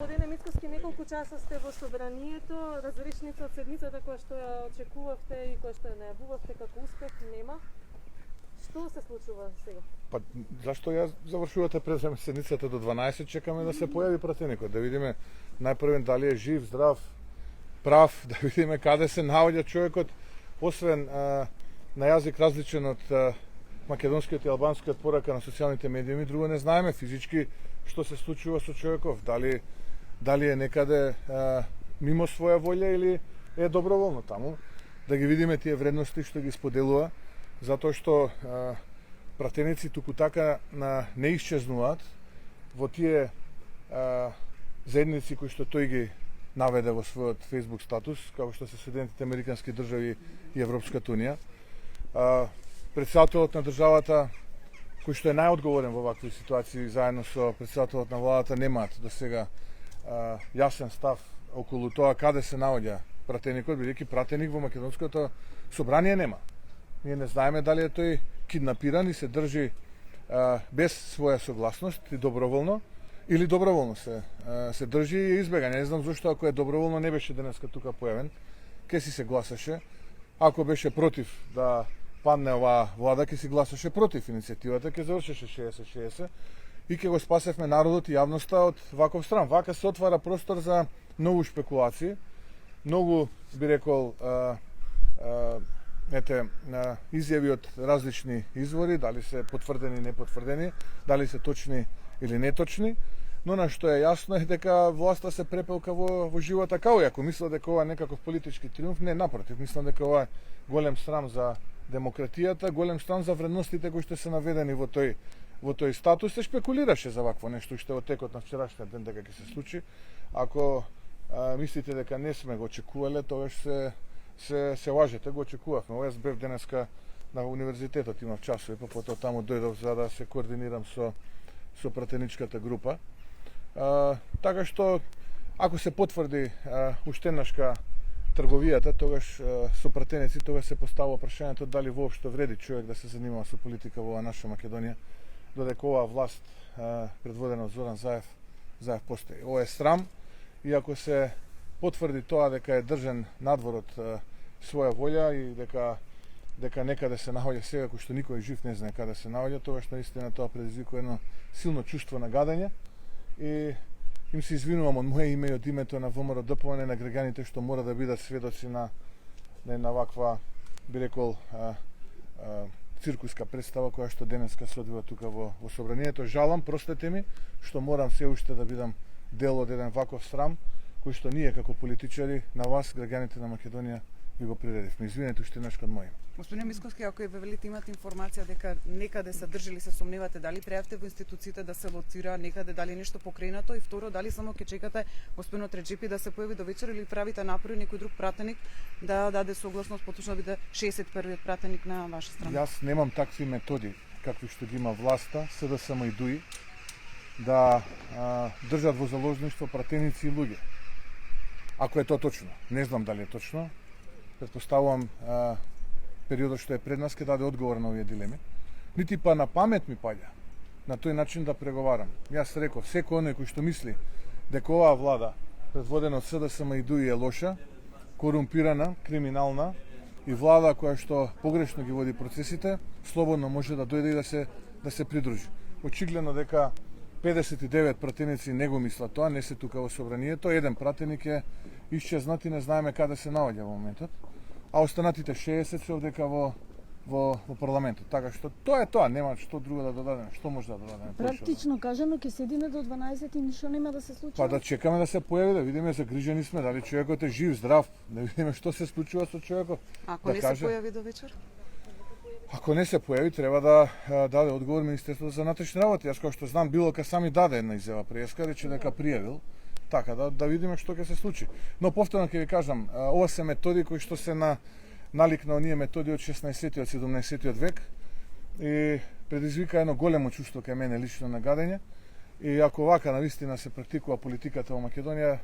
Господине Мицкоски, неколку часа сте во собранието, разрешница од седмицата која што ја очекувавте и која што ја најавувавте како успех нема. Што се случува сега? Па зашто ја завршувате пред седмицата до 12, чекаме да се појави пратеникот, да видиме најпрвен дали е жив, здрав, прав, да видиме каде се наоѓа човекот, освен на јазик различен од македонскиот и албанскиот порака на социјалните медиуми, друго не знаеме физички што се случува со човеков, дали е некаде мимо своја волја или е доброволно таму, да ги видиме тие вредности што ги споделува, затоа што пратеници туку така не исчезнуваат во тие заедници кои што тој ги наведе во својот Facebook статус, како што се Соединетите Американски држави и Европската унија. Претседателот на државата, кој што е најодговорен во вакви ситуации, заедно со претседателот на владата, немаат до сега јасен став околу тоа каде се наоѓа пратеникот, бидејќи пратеник во македонското собрание нема. Ние не знаеме дали е тој киднапиран и се држи без своја согласност и доброволно, или доброволно се држи и избега. Не знам зашто ако е доброволно не беше денеска тука појавен, ке си се гласаше. Ако беше против да падне оваа влада, ке си гласаше против иницијативата, ке завршеше 60-60 и ке го спасевме народот и јавноста од ваков стран. Вака се отвара простор за многу шпекулации, многу, би рекол, изјави од различни извори, дали се потврдени, непотврдени, дали се точни или неточни, но на што е јасно е дека власта се препелка во живота као. Ако мисла дека ова е некаков политички триумф, не, напротив, мислам дека ова е голем срам за демократијата, голем срам за вредностите кои што се наведени во тој статус. Се шпекулираше за вакво нешто што во текот на вчерашниот ден дека ќе се случи. Ако мислите дека не сме го очекувале, тогаш се лажете, го очекувавме. Јас бев денеска на универзитетот, имав часови, па потоа таму дојдов за да се координирам со пратеничката група. Така што, ако се потврди уштенашка трговијата, тогаш со пратеници, тогаш се поставува прашањето дали воопшто вреди човек да се занимава со политика во наша Македонија, додека оваа власт предводена од Зоран Заев постои. Ова е срам и ако се потврди тоа дека е држан надвор од своја волја и дека некаде се наоѓа сега, кој што никој жив не знае каде се наоѓа, тогаш наистина тоа предизвикува едно силно чувство на гадење и им се извинувам од моје име и од името на ВМРО ДПМН на граѓаните што мора да бидат сведоци на ваква, би рекол, циркуска представа која што денеска се одвива тука во собранието. Жалам, простете ми, што морам се уште да бидам дел од еден ваков срам, кој што ние како политичари на вас, граѓаните на Македонија, ви го приредивме. Извинете уште еднаш кон моје. Господине Мицкоски, ако ја велите имате информација дека некаде се држили, се сомневате, дали пријавте во институциите да се лоцира некаде, дали нешто покренато, и второ, дали само ќе чекате господинот Реджепи да се појави до вечер или правите напори некој друг пратеник да даде согласност поточно да биде 61-иот пратеник на ваша страна? Јас немам такви методи какви што ги има власта, СДСМ и ДУИ, да држат во заложништво пратеници и луѓе. Ако е тоа точно, не знам дали е точно, претпоставувам периодот што е пред нас ќе даде одговор на овие дилеми. Нити па на памет ми паѓа на тој начин да преговарам. Јас реков, секој оној кој што мисли дека оваа влада, предводена од СДСМ и ДУИ, е лоша, корумпирана, криминална и влада која што погрешно ги води процесите, слободно може да дојде и да се придружи. Очигледно дека 59 пратеници не го мислат тоа, не се тука во собранието, еден пратеник е исчезнат и не знаеме каде се наоѓа во моментот, а останатите 60 се овдека во парламентот. Така што тоа е тоа, нема што друго да додадеме. Што може да додадеме? Практично кажано ќе седиме до 12 и ништо нема да се случи. Па да чекаме да се појави, да видиме, загрижени сме дали човекот е жив, здрав, да видиме што се случува со човекот. Ако не се појави до вечер? Ако не се појави, треба да даде одговор Министерството за внатрешни работи. Јас како што знам, Билока сами даде една изјава преска, рече дека пријавил. Така, да видиме што ќе се случи. Но повторно ќе ви кажам, ова се методи кои што се налик на оние методи од 16-тиот, 17-тиот век и предизвика едно големо чувство кај мене лично на гадење. И ако вака навистина се практикува политиката во Македонија,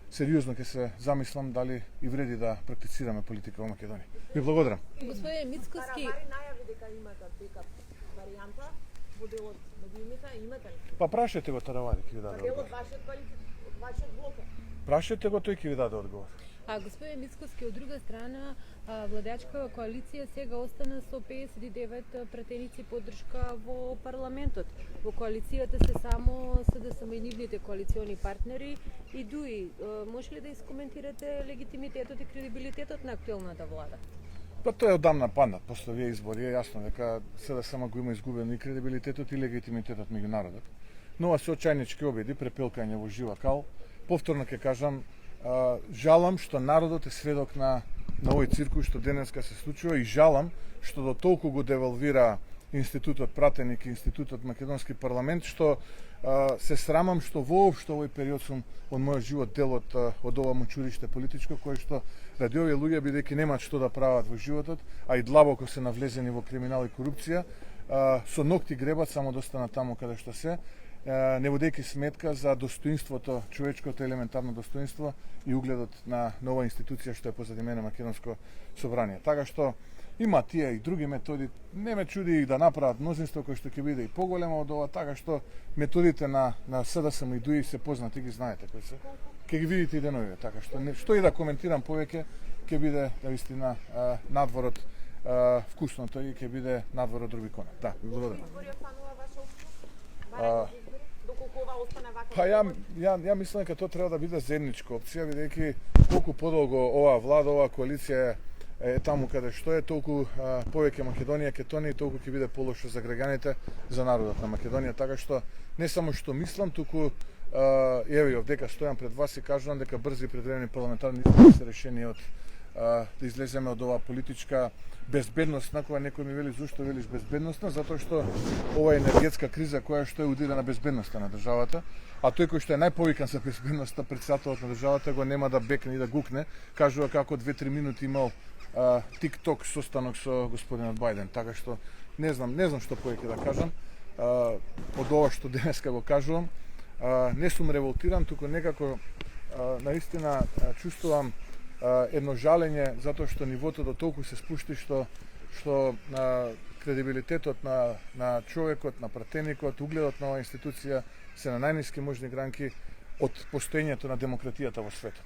сериозно ќе се замислам дали и вреди да практицираме политика во Македонија. Ви благодарам. Господине Мицкоски, најави дека имате бекап варијанта во дел од медиумите, имате ли? Па прашете го Таравари, ќе ви даде. Дел од вашиот коалиција Вашиот блок е. Прашајте го, тој ќе ви даде одговор. А господин Мицкоски, од друга страна, владеачка коалиција сега остана со 59 пратеници поддршка во парламентот. Во коалицијата се само СДСМ и нивните коалициони партнери и ДУИ. Може ли да искоментирате легитимитетот и кредибилитетот на актуелната влада? Па тоа е одамна паднат, после овие избори е јасно дека СДСМ го има изгубен и кредибилитетот и легитимитетот меѓу народот. Но ова се очајнички обиди, препилкање во жива кал. Повторно ќе кажам, жалам што народот е сведок на овој циркус што денеска се случува и жалам што до толку го девалвира институтот пратеник и институтот македонски парламент што се срамам што воопшто овој период сум од мојот живот дел од ова мучуриште политичко кое што ради овие луѓе бидејќи немаат што да прават во животот, а и длабоко се навлезени во криминал и корупција, со ногти гребат само да останат таму каде што се, не водејќи сметка за достоинството, човечкото елементарно достоинство и угледот на нова институција што е позади мене Македонско собрание. Така што има тие и други методи, не ме чуди и да направат мнозинство кој што ќе биде и поголемо од ова, така што методите на СДСМ и ДУИ се познати, ги знаете кои се. Ќе ги видите и деновиве, така што и да коментирам повеќе, ќе биде навистина надворот вкусното и ќе биде надворот Рубиконот. Да, ви благодарам. Доколку ова остане вака? Па ја мислам дека тоа треба да биде заедничка опција, бидејќи колку подолго оваа влада, оваа коалиција е таму каде што е, толку повеќе Македонија ќе тоне и толку ќе биде полошо за граѓаните, за народот на Македонија. Така што не само што мислам, туку еве овдека стојам пред вас и кажувам дека брзи и предвидени парламентарни избори се решени од да излеземе од оваа политичка безбедност, на која некој ми вели зошто велиш безбедностна, затоа што ова е енергетска криза која што е удира на безбедноста на државата, а тој кој што е најповикан за безбедноста, председателот на државата, го нема да бекне и да гукне, кажува како 2-3 минути имал тик-ток состанок со господинот Бајден, така што не знам што повеќе да кажам од ова што денеска го кажувам. Не сум револтиран, туку некако наистина чувствувам едно жалење затоа што нивото до толку се спушти што кредибилитетот на човекот, на пратеникот, угледот на оваа институција се на најниски можни гранки од постоењето на демократијата во светот.